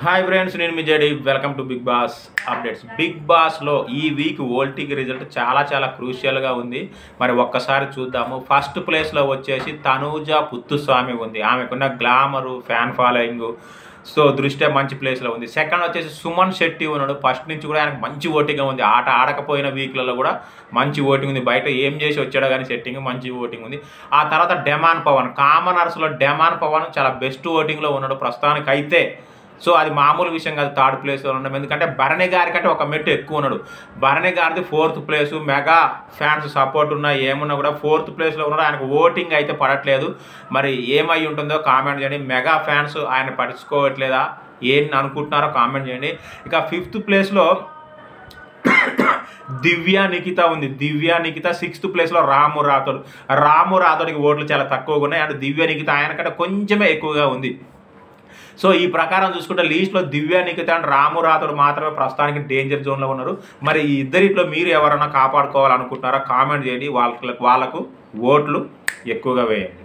Hi friends, నేను మీ జడి. Welcome to Bigg Boss updates. Bigg బాస్లో ఈ వీక్ ఓల్టీకి రిజల్ట్ చాలా క్రూషియల్గా ఉంది. మరి ఒక్కసారి చూద్దాము. ఫస్ట్ ప్లేస్లో వచ్చేసి తనూజ పుత్తుస్వామి ఉంది. ఆమెకున్న గ్లామరు, ఫ్యాన్ ఫాలోయింగ్ దృష్ట్యా మంచి ప్లేస్లో ఉంది. సెకండ్ వచ్చేసి సుమన్ శెట్టి ఉన్నాడు. ఫస్ట్ నుంచి కూడా ఆయనకు మంచి ఓటింగ్ ఉంది. ఆట ఆడకపోయిన వీక్లలో కూడా మంచి ఓటింగ్ ఉంది. బయట ఏం చేసి వచ్చాడో కానీ సెట్టింగ్ మంచి ఓటింగ్ ఉంది. ఆ తర్వాత డెమాన్ పవన్, కామనర్స్లో డెమాన్ పవన్ చాలా బెస్ట్ ఓటింగ్లో ఉన్నాడు ప్రస్తుతానికి అయితే. అది మామూలు విషయం కాదు థర్డ్ ప్లేస్లో ఉండడం. ఎందుకంటే భరణి గారి కంటే ఒక మెట్టు ఎక్కువ ఉన్నాడు. భరణి గారిది 4th place. Mega fans support ఉన్నా ఏమున్నా కూడా 4th ప్లేస్లో ఉన్నాడు. ఆయనకు ఓటింగ్ అయితే పడట్లేదు. మరి ఏమై ఉంటుందో కామెంట్ చేయండి. మెగా ఫ్యాన్స్ ఆయన పట్టించుకోవట్లేదా, ఏం అనుకుంటున్నారో కామెంట్ చేయండి. ఇక 5th ప్లేస్లో దివ్య నిఖిత ఉంది. దివ్య నిఖిత 6th ప్లేస్లో రాము రాథోడ్కి ఓట్లు చాలా తక్కువగా ఉన్నాయి. అండ్ దివ్య నిఖిత ఆయనకంటే కొంచెమే ఎక్కువగా ఉంది. ఈ ప్రకారం చూసుకుంటే లీస్ట్లో దివ్య నిఖిత అండ్ రాము రాథోడ్ మాత్రమే ప్రస్తుతానికి డేంజర్ జోన్లో ఉన్నారు. మరి ఈ ఇద్దరిట్లో మీరు ఎవరైనా కాపాడుకోవాలనుకుంటున్నారా కామెంట్ చేయండి. వాళ్ళకు ఓట్లు ఎక్కువగా వేయండి.